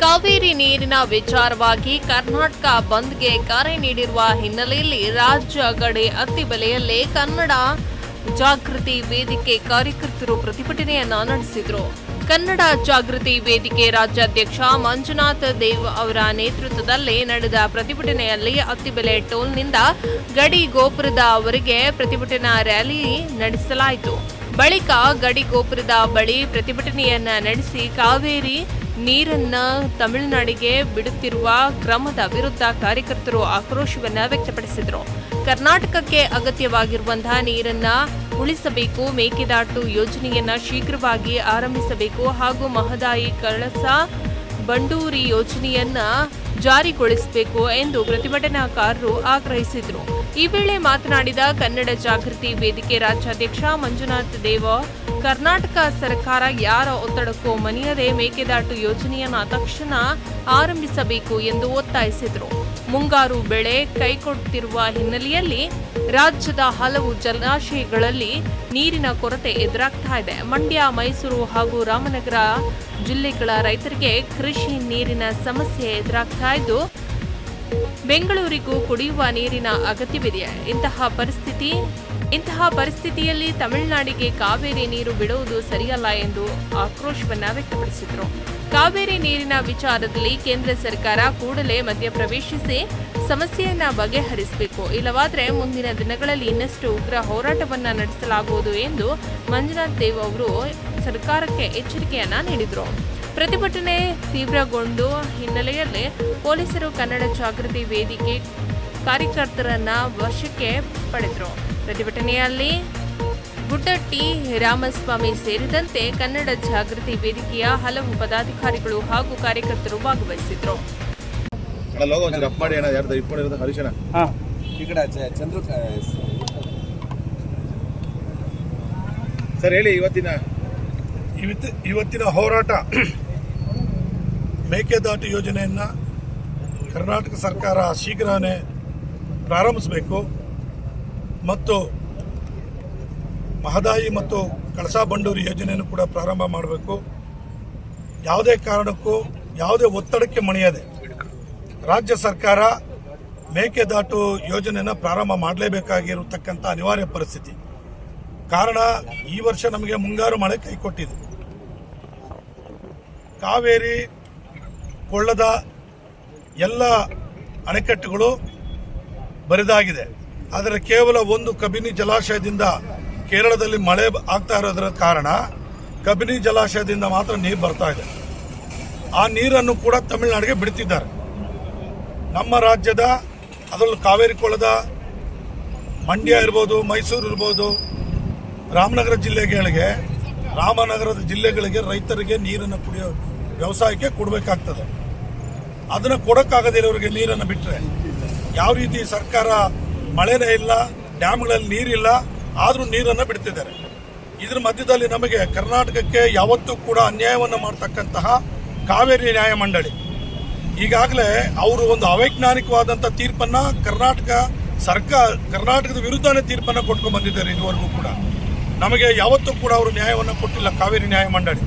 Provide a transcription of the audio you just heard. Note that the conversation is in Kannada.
ಕಾವೇರಿ ನೀರಿನ ವಿಚಾರವಾಗಿ ಕರ್ನಾಟಕ ಬಂದ್ಗೆ ಕರೆ ನೀಡಿರುವ ಹಿನ್ನೆಲೆಯಲ್ಲಿ ರಾಜ್ಯ ಗಡಿ ಅತ್ತಿಬೆಲೆಯಲ್ಲಿ ಕನ್ನಡ ಜಾಗೃತಿ ವೇದಿಕೆ ಕಾರ್ಯಕರ್ತರು ಪ್ರತಿಭಟನೆಯನ್ನ ನಡೆಸಿದರು. ಕನ್ನಡ ಜಾಗೃತಿ ವೇದಿಕೆ ರಾಜ್ಯಾಧ್ಯಕ್ಷ ಮಂಜುನಾಥ್ ದೇವ್ ಅವರ ನೇತೃತ್ವದಲ್ಲಿ ನಡೆದ ಪ್ರತಿಭಟನೆಯಲ್ಲಿ ಅತ್ತಿಬೆಲೆ ಟೋಲ್ನಿಂದ ಗಡಿ ಗೋಪುರದವರೆಗೆ ಪ್ರತಿಭಟನಾ ರ್ಯಾಲಿ ನಡೆಸಲಾಯಿತು. ಬಳಿಕ ಗಡಿ ಗೋಪುರದ ಬಳಿ ಪ್ರತಿಭಟನೆಯನ್ನ ನಡೆಸಿ ಕಾವೇರಿ ನೀರನ್ನ ತಮಿಳುನಾಡಿಗೆ ಬಿಡುತ್ತಿರುವ ಕ್ರಮದ ವಿರುದ್ಧ ಕಾರ್ಯಕರ್ತರು ಆಕ್ರೋಶವನ್ನ ವ್ಯಕ್ತಪಡಿಸಿದರು. ಕರ್ನಾಟಕಕ್ಕೆ ಅಗತ್ಯವಾಗಿರುವಂತಹ ನೀರನ್ನ ಉಳಿಸಬೇಕು, ಮೇಕೆದಾಟು ಯೋಜನೆಯನ್ನ ಶೀಘ್ರವಾಗಿ ಆರಂಭಿಸಬೇಕು ಹಾಗೂ ಮಹದಾಯಿ ಕಳಸಾ ಬಂಡೂರಿ ಯೋಜನೆಯನ್ನ ಜಾರಿಗೊಳಿಸಬೇಕು ಎಂದು ಪ್ರತಿಭಟನಾಕಾರರು ಆಗ್ರಹಿಸಿದರು. ಈ ವೇಳೆ ಮಾತನಾಡಿದ ಕನ್ನಡ ಜಾಗೃತಿ ವೇದಿಕೆ ರಾಜ್ಯಾಧ್ಯಕ್ಷ ಮಂಜುನಾಥ್ ದೇವ, ಕರ್ನಾಟಕ ಸರ್ಕಾರ ಯಾರ ಒತ್ತಡಕ್ಕೂ ಮಣಿಯದೆ ಮೇಕೆದಾಟು ಯೋಜನೆಯನ್ನ ತಕ್ಷಣ ಆರಂಭಿಸಬೇಕು ಎಂದು ಒತ್ತಾಯಿಸಿದರು. ಮುಂಗಾರು ಬೆಳೆ ಕೈಕೊಡುತ್ತಿರುವ ಹಿನ್ನೆಲೆಯಲ್ಲಿ ರಾಜ್ಯದ ಹಲವು ಜಲಾಶಯಗಳಲ್ಲಿ ನೀರಿನ ಕೊರತೆ ಎದುರಾಗ್ತಾ ಇದೆ. ಮಂಡ್ಯ, ಮೈಸೂರು ಹಾಗೂ ರಾಮನಗರ ಜಿಲ್ಲೆಗಳ ರೈತರಿಗೆ ಕೃಷಿ ನೀರಿನ ಸಮಸ್ಯೆ ಎದುರಾಗ್ತಾ ಇದ್ದು, ಬೆಂಗಳೂರಿಗೂ ಕುಡಿಯುವ ನೀರಿನ ಅಗತ್ಯವಿದೆ. ಇಂತಹ ಪರಿಸ್ಥಿತಿಯಲ್ಲಿ ತಮಿಳುನಾಡಿಗೆ ಕಾವೇರಿ ನೀರು ಬಿಡುವುದು ಸರಿಯಲ್ಲ ಎಂದು ಆಕ್ರೋಶವನ್ನ ವ್ಯಕ್ತಪಡಿಸಿದರು. ಕಾವೇರಿ ನೀರಿನ ವಿಚಾರದಲ್ಲಿ ಕೇಂದ್ರ ಸರ್ಕಾರ ಕೂಡಲೇ ಮಧ್ಯಪ್ರವೇಶಿಸಿ ಸಮಸ್ಯೆಯನ್ನ ಬಗೆಹರಿಸಬೇಕು, ಇಲ್ಲವಾದರೆ ಮುಂದಿನ ದಿನಗಳಲ್ಲಿ ಇನ್ನಷ್ಟು ಉಗ್ರ ಹೋರಾಟವನ್ನ ನಡೆಸಲಾಗುವುದು ಎಂದು ಮಂಜುನಾಥ್ ದೇವ್ ಅವರು ಸರ್ಕಾರಕ್ಕೆ ಎಚ್ಚರಿಕೆಯನ್ನ ನೀಡಿದರು. ಪ್ರತಿಭಟನೆ ತೀವ್ರಗೊಂಡ ಹಿನ್ನೆಲೆಯಲ್ಲಿ ಪೊಲೀಸರು ಕನ್ನಡ ಜಾಗೃತಿ ವೇದಿಕೆ ಕಾರ್ಯಕರ್ತರನ್ನ ವಶಕ್ಕೆ ಪಡೆದರು. ಪ್ರತಿಭಟನೆಯಲ್ಲಿ ಗುಡ್ಡಟ್ಟಿ ರಾಮಸ್ವಾಮಿ ಸೇರಿದಂತೆ ಕನ್ನಡ ಜಾಗೃತಿ ವೇದಿಕೆಯ ಹಲವು ಪದಾಧಿಕಾರಿಗಳು ಹಾಗೂ ಕಾರ್ಯಕರ್ತರು ಭಾಗವಹಿಸಿದ್ರು. ಇವತ್ತಿನ ಹೋರಾಟ ಮೇಕೆದಾಟು ಯೋಜನೆಯನ್ನು ಕರ್ನಾಟಕ ಸರ್ಕಾರ ಶೀಘ್ರನೇ ಪ್ರಾರಂಭಿಸಬೇಕು ಮತ್ತು ಮಹದಾಯಿ ಮತ್ತು ಕಳಸಾ ಬಂಡೂರಿ ಯೋಜನೆಯನ್ನು ಕೂಡ ಪ್ರಾರಂಭ ಮಾಡಬೇಕು. ಯಾವುದೇ ಕಾರಣಕ್ಕೂ ಯಾವುದೇ ಒತ್ತಡಕ್ಕೆ ಮಣಿಯದೆ ರಾಜ್ಯ ಸರ್ಕಾರ ಮೇಕೆದಾಟು ಯೋಜನೆಯನ್ನು ಪ್ರಾರಂಭ ಮಾಡಲೇಬೇಕಾಗಿರತಕ್ಕಂಥ ಅನಿವಾರ್ಯ ಪರಿಸ್ಥಿತಿ. ಕಾರಣ, ಈ ವರ್ಷ ನಮಗೆ ಮುಂಗಾರು ಮಳೆ ಕೈಕೊಟ್ಟಿದೆ. ಕಾವೇರಿ ಕೊಳ್ಳದ ಎಲ್ಲ ಅಣೆಕಟ್ಟುಗಳು ಬರಿದಾಗಿದೆ. ಆದರೆ ಕೇವಲ ಒಂದು ಕಬಿನಿ ಜಲಾಶಯದಿಂದ ಕೇರಳದಲ್ಲಿ ಮಳೆ ಆಗ್ತಾ ಇರೋದರ ಕಾರಣ ಕಬಿನಿ ಜಲಾಶಯದಿಂದ ಮಾತ್ರ ನೀರು ಬರ್ತಾ ಇದೆ. ಆ ನೀರನ್ನು ಕೂಡ ತಮಿಳುನಾಡಿಗೆ ಬಿಡ್ತಿದ್ದಾರೆ. ನಮ್ಮ ರಾಜ್ಯದ, ಅದರಲ್ಲೂ ಕಾವೇರಿ ಕೊಳ್ಳದ ಮಂಡ್ಯ ಇರ್ಬೋದು, ಮೈಸೂರು ಇರ್ಬೋದು, ರಾಮನಗರದ ಜಿಲ್ಲೆಗಳಿಗೆ ರೈತರಿಗೆ ನೀರನ್ನು ಕುಡಿಯೋ ವ್ಯವಸಾಯಕ್ಕೆ ಕೊಡಬೇಕಾಗ್ತದೆ. ಅದನ್ನು ಕೊಡೋಕ್ಕಾಗದಿರೋರಿಗೆ ನೀರನ್ನು ಬಿಟ್ಟರೆ ಯಾವ ರೀತಿ ಸರ್ಕಾರ, ಮಳೆನೇ ಇಲ್ಲ, ಡ್ಯಾಮ್ಗಳಲ್ಲಿ ನೀರಿಲ್ಲ, ಆದರೂ ನೀರನ್ನು ಬಿಡ್ತಿದ್ದಾರೆ. ಇದರ ಮಧ್ಯದಲ್ಲಿ ನಮಗೆ ಕರ್ನಾಟಕಕ್ಕೆ ಯಾವತ್ತೂ ಕೂಡ ಅನ್ಯಾಯವನ್ನು ಮಾಡ್ತಕ್ಕಂತಹ ಕಾವೇರಿ ನ್ಯಾಯಮಂಡಳಿ ಈಗಾಗಲೇ ಅವರು ಒಂದು ಅವೈಜ್ಞಾನಿಕವಾದಂಥ ತೀರ್ಪನ್ನು ಕರ್ನಾಟಕದ ವಿರುದ್ಧನೇ ತೀರ್ಪನ್ನು ಕೊಟ್ಕೊಂಡು ಬಂದಿದ್ದಾರೆ. ಇದುವರೆಗೂ ಕೂಡ ನಮಗೆ ಯಾವತ್ತೂ ಕೂಡ ಅವರು ನ್ಯಾಯವನ್ನು ಕೊಟ್ಟಿಲ್ಲ ಕಾವೇರಿ ನ್ಯಾಯಮಂಡಳಿ.